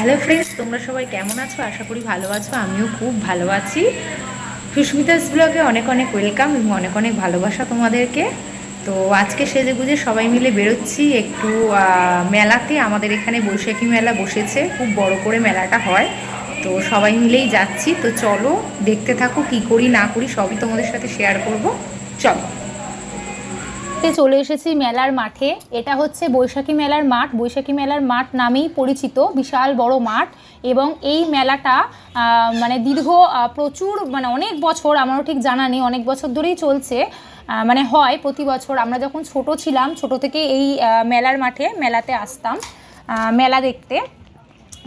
Hello friends, তোমরা সবাই কেমন আছো? আশা করি ভালো আছো। আমিও খুব ভালো আছি। সুস্মিতাস ব্লগে অনেক অনেক ওয়েলকাম এবং অনেক অনেক ভালোবাসা তোমাদেরকে। তো আজকে সেজেগুজে সবাই মিলে বেরোচ্ছি একটু মেলাতে। আমাদের এখানে বৈশাখী মেলা বসেছে, খুব বড় করে মেলাটা হয়। তো সবাই মিলেই যাচ্ছি। তো চলো দেখতে থাকো, কী করি না করি সবই তোমাদের সাথে শেয়ার করব। চলো। চলে এসেছি মেলার মাঠে। এটা হচ্ছে বৈশাখী মেলার মাঠ। বৈশাখী মেলার মাঠ নামেই পরিচিত, বিশাল বড় মাঠ। এবং এই মেলাটা মানে দীর্ঘ প্রচুর মানে অনেক বছর, আমারও ঠিক জানা নেই, অনেক বছর ধরেই চলছে। মানে হয় প্রতি বছর। আমরা যখন ছোট ছিলাম, ছোট থেকে এই মেলার মেলাতে আসতাম মেলা দেখতে।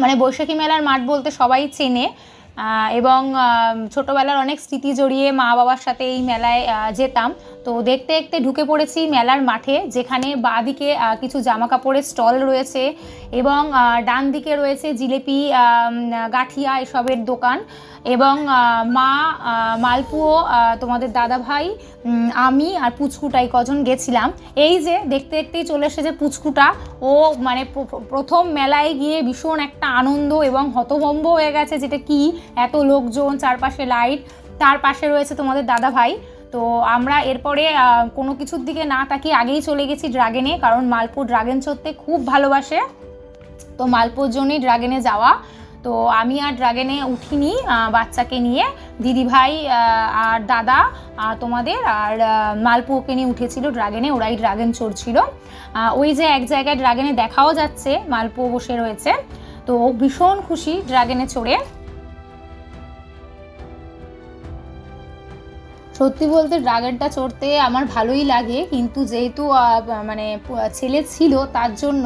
মানে বৈশাখী মেলার মাঠ বলতে সবাই চেনে। এবং ছোটোবেলার অনেক স্মৃতি জড়িয়ে মা বাবার সাথে এই মেলায় যেতাম। তো দেখতে দেখতে ঢুকে পড়েছি মেলার মাঠে, যেখানে বাঁদিকে কিছু জামা কাপড়ের স্টল রয়েছে এবং ডান দিকে রয়েছে জিলেপি, গাঠিয়া এসবের দোকান। এবং মা, মালপুও, তোমাদের দাদাভাই, আমি আর পুচকুটাই কজন গেছিলাম। এই যে দেখতে দেখতেই চলে এসেছে পুচকুটা। ও মানে প্রথম মেলায় গিয়ে ভীষণ একটা আনন্দ এবং হতভম্ব হয়ে গেছে, যেটা কি এত লোকজন, চারপাশে লাইট, তার পাশে রয়েছে তোমাদের দাদাভাই। তো আমরা এরপরে কোনো কিছুর দিকে না তাকিয়ে আগেই চলে গেছি ড্রাগনে, কারণ মালপু ড্রাগন চড়তে খুব ভালোবাসে। তো মালপুর জন্যই ড্রাগনে যাওয়া। তো আমি আর ড্রাগনে উঠিনি, বাচ্চাকে নিয়ে দিদিভাই আর দাদা তোমাদের আর মালপুকে নিয়ে উঠেছিল ড্রাগনে। ওরাই ড্রাগন চড়ছিল। ওই যে এক জায়গায় ড্রাগনে দেখাও যাচ্ছে মালপু বসে রয়েছে। তো ভীষণ খুশি ড্রাগনে চড়ে। সত্যি বলতে ড্রাগনটা চড়তে আমার ভালোই লাগে, কিন্তু যেহেতু মানে ছেলে ছিল তার জন্য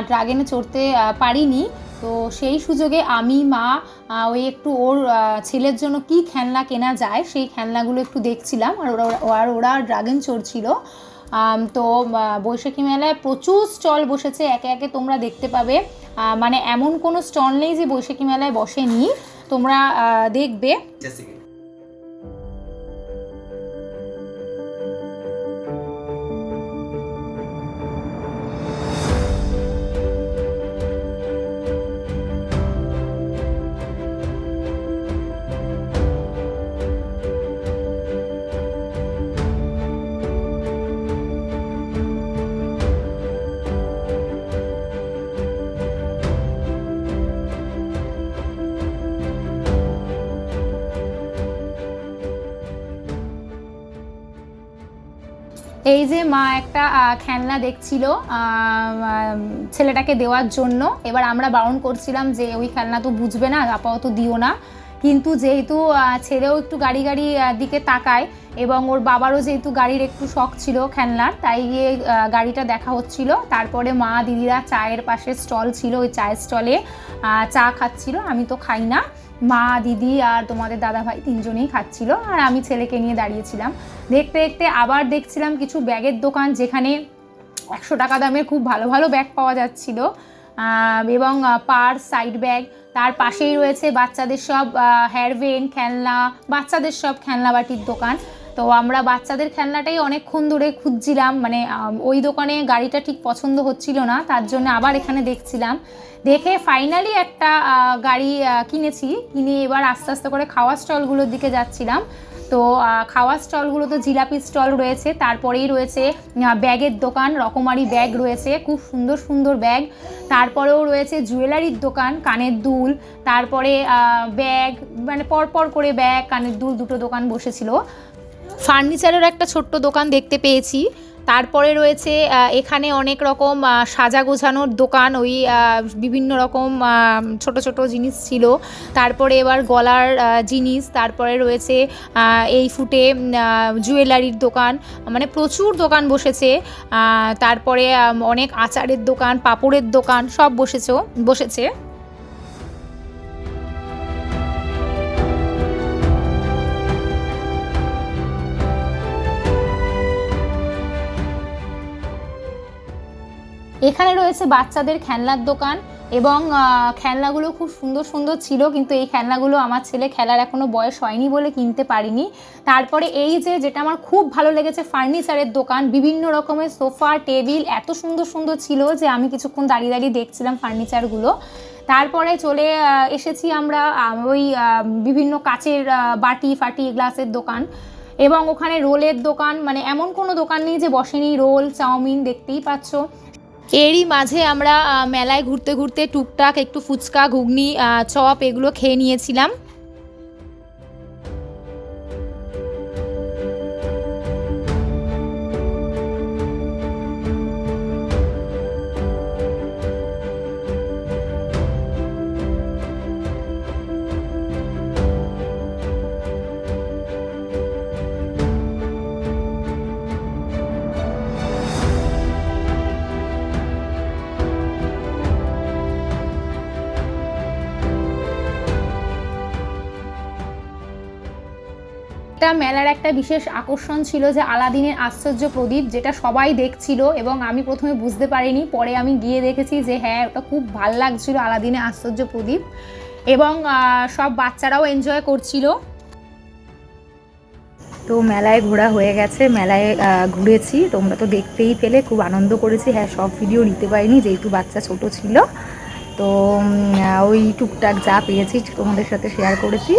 ড্রাগনে চড়তে পারিনি। তো সেই সুযোগে আমি, মা ওই একটু ওর ছেলের জন্য কি খেলনা কেনা যায় সেই খেলনাগুলো একটু দেখছিলাম, আর ওরা ড্রাগন চড়ছিল। তো বৈশাখী মেলায় প্রচুর স্টল বসেছে, একে একে তোমরা দেখতে পাবে। মানে এমন কোনো স্টল নেই যে বৈশাখী মেলায় বসেনি, তোমরা দেখবে। এই যে মা একটা খেলনা দেখছিল ছেলেটাকে দেওয়ার জন্য। এবার আমরা বারণ করছিলাম যে ওই খেলনা তো বুঝবে না, আপাতত দিও না। কিন্তু যেহেতু ছেলেও একটু গাড়ি দিকে তাকায় এবং ওর বাবারও যেহেতু গাড়ির একটু শখ ছিল খেলনার, তাই গিয়ে গাড়িটা দেখা হচ্ছিল। তারপরে মা দিদিরা চায়ের পাশে স্টল ছিল, ওই চায়ের স্টলে চা খাচ্ছিল। আমি তো খাই না, মা, দিদি আর তোমাদের দাদাভাই তিনজনেই খাচ্ছিল, আর আমি ছেলেকে নিয়ে দাঁড়িয়েছিলাম। দেখতে দেখতে আবার দেখছিলাম কিছু ব্যাগের দোকান, যেখানে 100 টাকা দামের খুব ভালো ভালো ব্যাগ পাওয়া যাচ্ছিল এবং পার্স, সাইড ব্যাগ। তার পাশেই রয়েছে বাচ্চাদের সব হেয়ারব্যান্ড, খেলনা, বাচ্চাদের সব খেলনাবাটির দোকান। তো আমরা বাচ্চাদের খেলনাটাই অনেকক্ষণ ধরে খুঁজছিলাম, মানে ওই দোকানে গাড়িটা ঠিক পছন্দ হচ্ছিল না, তার জন্য আবার এখানে দেখছিলাম। দেখে ফাইনালি একটা গাড়ি কিনেছি। কিনে এবার আস্তে আস্তে করে খাওয়ার স্টলগুলোর দিকে যাচ্ছিলাম। তো খাওয়ার স্টলগুলো তো জিলাপি স্টল রয়েছে, তারপরেই রয়েছে ব্যাগের দোকান, রকমারি ব্যাগ রয়েছে, খুব সুন্দর সুন্দর ব্যাগ। তারপরেও রয়েছে জুয়েলারির দোকান, কানের দুল, তারপরে ব্যাগ, মানে পরপর করে ব্যাগ, কানের দুল, দুটো দোকান বসেছিল। ফার্নিচারের একটা ছোট্ট দোকান দেখতে পেয়েছি। তারপরে রয়েছে এখানে অনেক রকম সাজা গোছানোর দোকান, ওই বিভিন্ন রকম ছোট ছোট জিনিস ছিল। তারপরে এবার গলার জিনিস, তারপরে রয়েছে এই ফুটে জুয়েলারির দোকান, মানে প্রচুর দোকান বসেছে। তারপরে অনেক আচারের দোকান, পাঁপড়ের দোকান সব বসেছে। এখানে রয়েছে বাচ্চাদের খেলনার দোকান এবং খেলনাগুলো খুব সুন্দর সুন্দর ছিল, কিন্তু এই খেলনাগুলো আমার ছেলে খেলার এখনও বয়স হয়নি বলে কিনতে পারিনি। তারপরে এই যেটা আমার খুব ভালো লেগেছে, ফার্নিচারের দোকান, বিভিন্ন রকমের সোফা, টেবিল এত সুন্দর সুন্দর ছিল যে আমি কিছুক্ষণ দাঁড়িয়ে দাঁড়িয়ে দেখছিলাম ফার্নিচারগুলো। তারপরে চলে এসেছি আমরা ওই বিভিন্ন কাচের বাটি ফাটি গ্লাসের দোকান, এবং ওখানে রোলের দোকান, মানে এমন কোনো দোকান নেই যে বসেনি, রোল চাউমিন দেখতেই পাচ্ছ। এরই মাঝে আমরা মেলায় ঘুরতে ঘুরতে টুকটাক একটু ফুচকা ঘুগনি চপ এগুলো খেয়ে নিয়েছিলাম। মেলার একটা বিশেষ আকর্ষণ ছিল যে আলাদিনের আশ্চর্য প্রদীপ, যেটা সবাই দেখছিল এবং আমি প্রথমে বুঝতে পারিনি, পরে আমি গিয়ে দেখেছি যে হ্যাঁ ওটা খুব ভাল লাগছিল আলাদিনের আশ্চর্য প্রদীপ, এবং সব বাচ্চারাও এনজয় করছিল। তো মেলায় ঘোরা হয়ে গেছে, মেলায় ঘুরেছি, তোমরা তো দেখতেই পেলে, খুব আনন্দ করেছি। হ্যাঁ, সব ভিডিও নিতে পারিনি যেহেতু বাচ্চা ছোট ছিল, তো ওই টুকটাক যা পেয়েছি তোমাদের সাথে শেয়ার করেছি।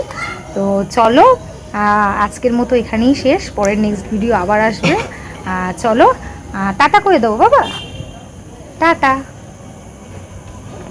তো চলো আজকের মতো এখানেই শেষ, পরের নেক্সট ভিডিও আবার আসবে। চলো টাটা করে দেবো বাবা, টাটা।